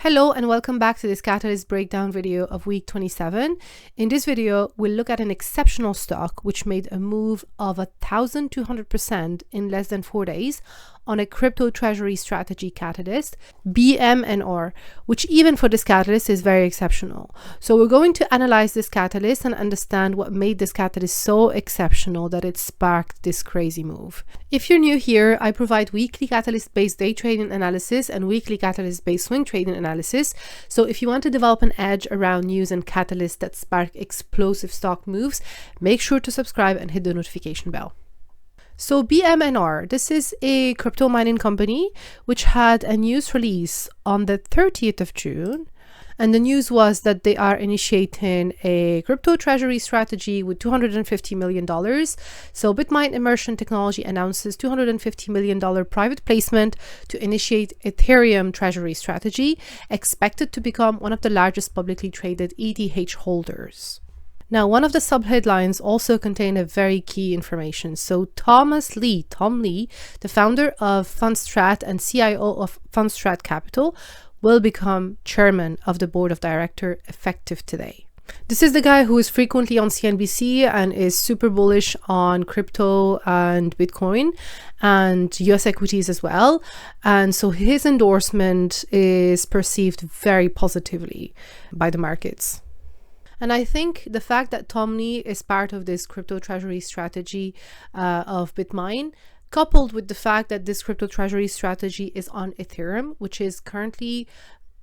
Hello and welcome back to this Catalyst breakdown video of week 27. In this video, we'll look at an exceptional stock which made a move of 1,200% in less than 4 days on a crypto treasury strategy catalyst, BMNR, which even for this catalyst is very exceptional. So we're going to analyze this catalyst and understand what made this catalyst so exceptional that it sparked this crazy move. If you're new here, I provide weekly catalyst-based day trading analysis and weekly catalyst-based swing trading analysis. So if you want to develop an edge around news and catalysts that spark explosive stock moves, make sure to subscribe and hit the notification bell. So BMNR, this is a crypto mining company which had a news release on the 30th of June. And the news was that they are initiating a crypto treasury strategy with $250 million. So BitMine Immersion Technology announces $250 million private placement to initiate Ethereum treasury strategy, expected to become one of the largest publicly traded ETH holders. Now, one of the subheadlines also contained a very key information. So Tom Lee, the founder of Fundstrat and CIO of Fundstrat Capital, will become chairman of the board of directors effective today. This is the guy who is frequently on CNBC and is super bullish on crypto and Bitcoin and US equities as well. And so his endorsement is perceived very positively by the markets. And I think the fact that Tom Lee is part of this crypto treasury strategy of BitMine, coupled with the fact that this crypto treasury strategy is on Ethereum, which is currently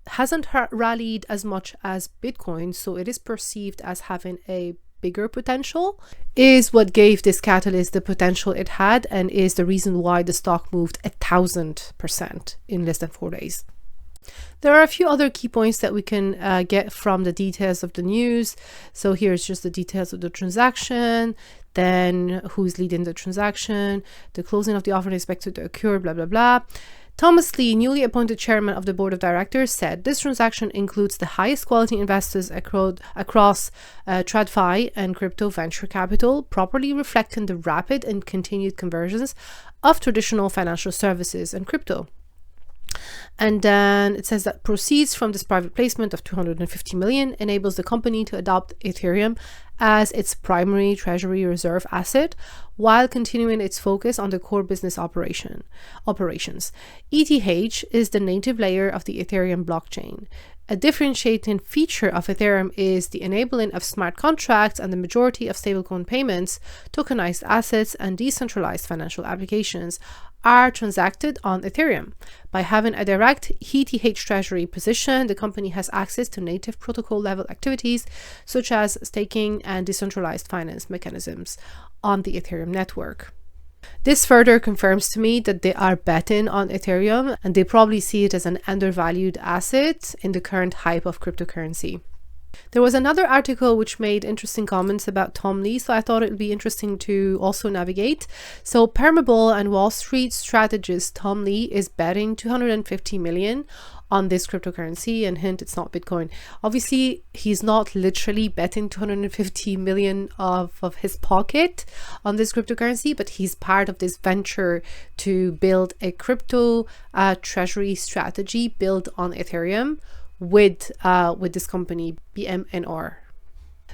hasn't rallied as much as Bitcoin, so it is perceived as having a bigger potential, is what gave this catalyst the potential it had and is the reason why the stock moved 1,000% in less than 4 days. There are a few other key points that we can get from the details of the news. So here's just the details of the transaction, then who's leading the transaction, the closing of the offering is expected to occur, blah, blah, blah. Thomas Lee, newly appointed chairman of the board of directors, said this transaction includes the highest quality investors across TradFi and crypto venture capital, properly reflecting the rapid and continued conversions of traditional financial services and crypto. And then it says that proceeds from this private placement of $250 million enables the company to adopt Ethereum as its primary treasury reserve asset while continuing its focus on the core business operations. ETH is the native layer of the Ethereum blockchain. A differentiating feature of Ethereum is the enabling of smart contracts and the majority of stablecoin payments, tokenized assets, and decentralized financial applications are transacted on Ethereum. By having a direct ETH treasury position, the company has access to native protocol level activities such as staking and decentralized finance mechanisms on the Ethereum network. This further confirms to me that they are betting on Ethereum and they probably see it as an undervalued asset in the current hype of cryptocurrency. There was another article which made interesting comments about Tom Lee, so I thought it would be interesting to also navigate. So Permable and Wall Street strategist Tom Lee is betting $250 million on this cryptocurrency, and hint, it's not Bitcoin. Obviously, he's not literally betting $250 million of his pocket on this cryptocurrency, but he's part of this venture to build a crypto treasury strategy built on Ethereum with this company BMNR.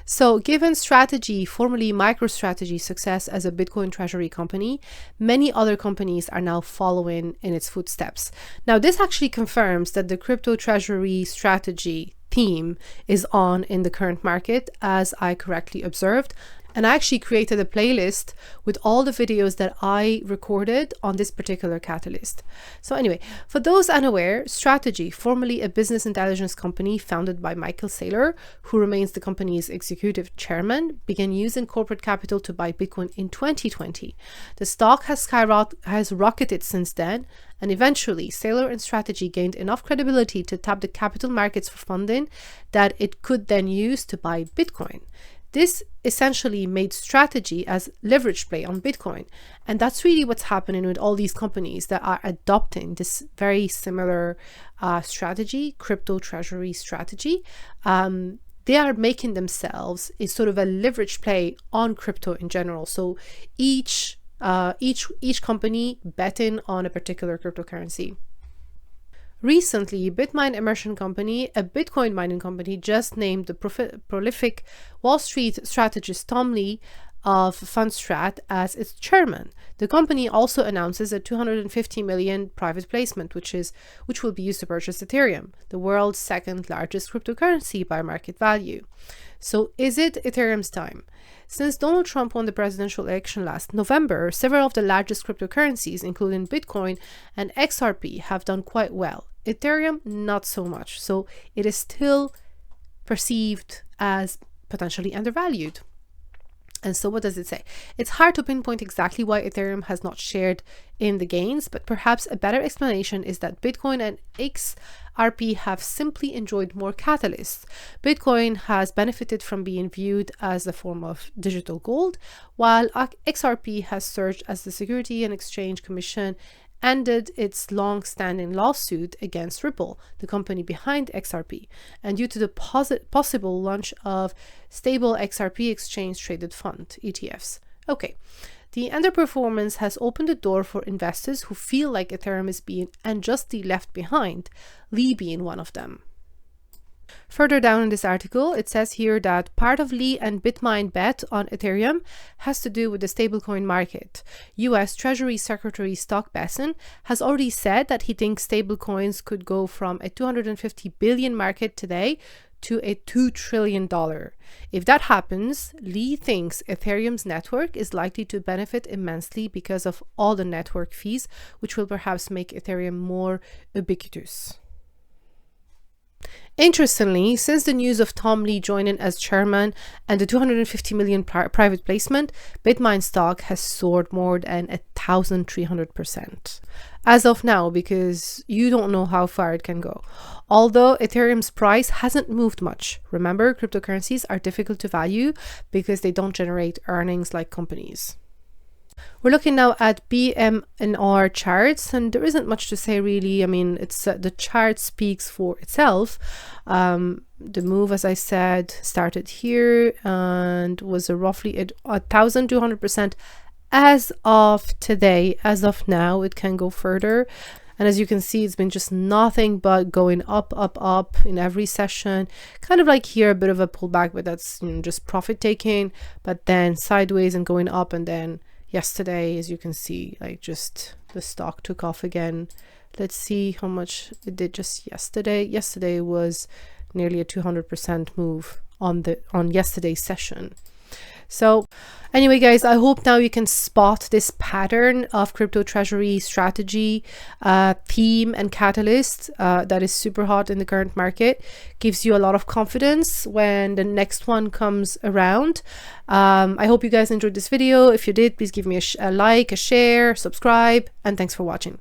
So given Strategy, formerly MicroStrategy, success as a Bitcoin treasury company, many other companies are now following in its footsteps. Now this actually confirms that the crypto treasury strategy theme is on in the current market, as I correctly observed. And I actually created a playlist with all the videos that I recorded on this particular catalyst. So anyway, for those unaware, Strategy, formerly a business intelligence company founded by Michael Saylor, who remains the company's executive chairman, began using corporate capital to buy Bitcoin in 2020. The stock has rocketed since then, and eventually Saylor and Strategy gained enough credibility to tap the capital markets for funding that it could then use to buy Bitcoin. This essentially made Strategy as leverage play on Bitcoin. And that's really what's happening with all these companies that are adopting this very similar strategy, crypto treasury strategy. They are making themselves a sort of a leverage play on crypto in general. So each company betting on a particular cryptocurrency. Recently, Bitmine immersion company, a Bitcoin mining company, just named the prolific Wall Street strategist Tom Lee of Fundstrat as its chairman. The company also announces a 250 million private placement, which will be used to purchase Ethereum, the world's second largest cryptocurrency by market value. So is it Ethereum's time? Since Donald Trump won the presidential election last November, several of the largest cryptocurrencies, including Bitcoin and XRP, have done quite well. Ethereum, not so much. So it is still perceived as potentially undervalued. And so what does it say? It's hard to pinpoint exactly why Ethereum has not shared in the gains, but perhaps a better explanation is that Bitcoin and XRP have simply enjoyed more catalysts. Bitcoin has benefited from being viewed as a form of digital gold, while XRP has surged as the Security and Exchange Commission ended its long-standing lawsuit against Ripple, the company behind XRP, and due to the possible launch of stable XRP exchange-traded fund, ETFs. Okay, the underperformance has opened the door for investors who feel like Ethereum is being unjustly left behind, Lee being one of them. Further down in this article, it says here that part of Lee and Bitmine bet on Ethereum has to do with the stablecoin market. US Treasury Secretary Stock Besson has already said that he thinks stablecoins could go from a $250 billion market today to a $2 trillion. If that happens, Lee thinks Ethereum's network is likely to benefit immensely because of all the network fees, which will perhaps make Ethereum more ubiquitous. Interestingly, since the news of Tom Lee joining as chairman and the 250 million private placement, Bitmine stock has soared more than 1,300% as of now, because you don't know how far it can go. Although Ethereum's price hasn't moved much. Remember, cryptocurrencies are difficult to value because they don't generate earnings like companies. We're looking now at BMNR charts, and there isn't much to say really. I mean, it's the chart speaks for itself. The move, as I said, started here and was roughly at 1,200% as of today. As of now, it can go further. And as you can see, it's been just nothing but going up, up, up in every session. Kind of like here, a bit of a pullback, but that's just profit taking, but then sideways and going up, and then yesterday, as you can see, like just the stock took off again. Let's see how much it did just yesterday. Yesterday was nearly a 200% move on yesterday's session. So anyway, guys, I hope now you can spot this pattern of crypto treasury strategy, theme and catalyst that is super hot in the current market. Gives you a lot of confidence when the next one comes around. I hope you guys enjoyed this video. If you did, please give me a like, a share, subscribe, and thanks for watching.